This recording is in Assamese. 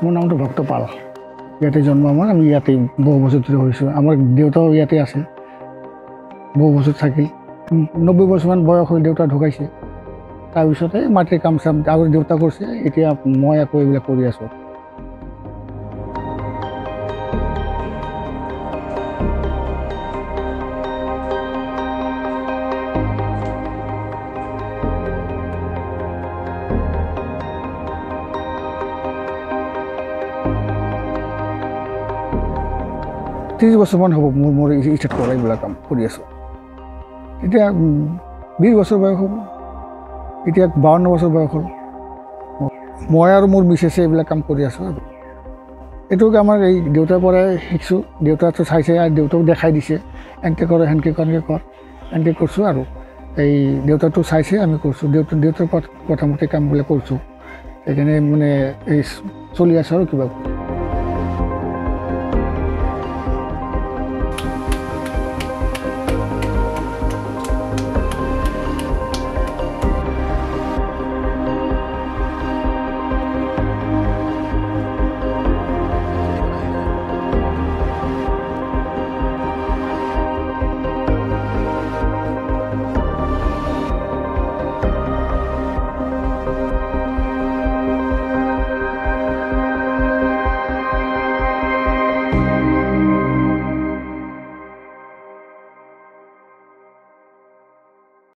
মোৰ নামটো ভক্ত পাল। ইয়াতে জন্ম আমাৰ, আমি ইয়াতে বহু বছৰ ধৰি হৈছোঁ। আমাৰ দেউতাও ইয়াতে আছিল, বহু বছৰ থাকিল। 90 বছৰমান বয়স হৈ দেউতা ঢুকাইছে। তাৰপিছতে মাটিৰ কাম চাম আগতে দেউতা কৰিছে, এতিয়া মই আকৌ এইবিলাক কৰি আছোঁ। ত্ৰিছ বছৰমান হ'ব মোৰ ষ্টাৰ্ট কৰা এইবিলাক কাম কৰি আছোঁ। এতিয়া 20 বছৰ বয়স হ'ব, এতিয়া 52 বছৰ বয়স হ'ল। মই আৰু মোৰ মিছেছে এইবিলাক কাম কৰি আছোঁ। আৰু এইটোক আমাৰ এই দেউতাৰ পৰাই শিকিছোঁ। দেউতাটো চাইছে আৰু দেউতাক দেখাই দিছে, এনেকৈ কৰ সেনেকৈ কৰ এনেকৈ কৰ, এনেকৈ কৰিছোঁ। আৰু এই দেউতাটো চাইছে, আমি কৰিছোঁ। দেউতাৰ প্ৰথমতে কামবিলাক কৰিছোঁ, সেইকাৰণে মানে এই চলি আছোঁ আৰু কিবা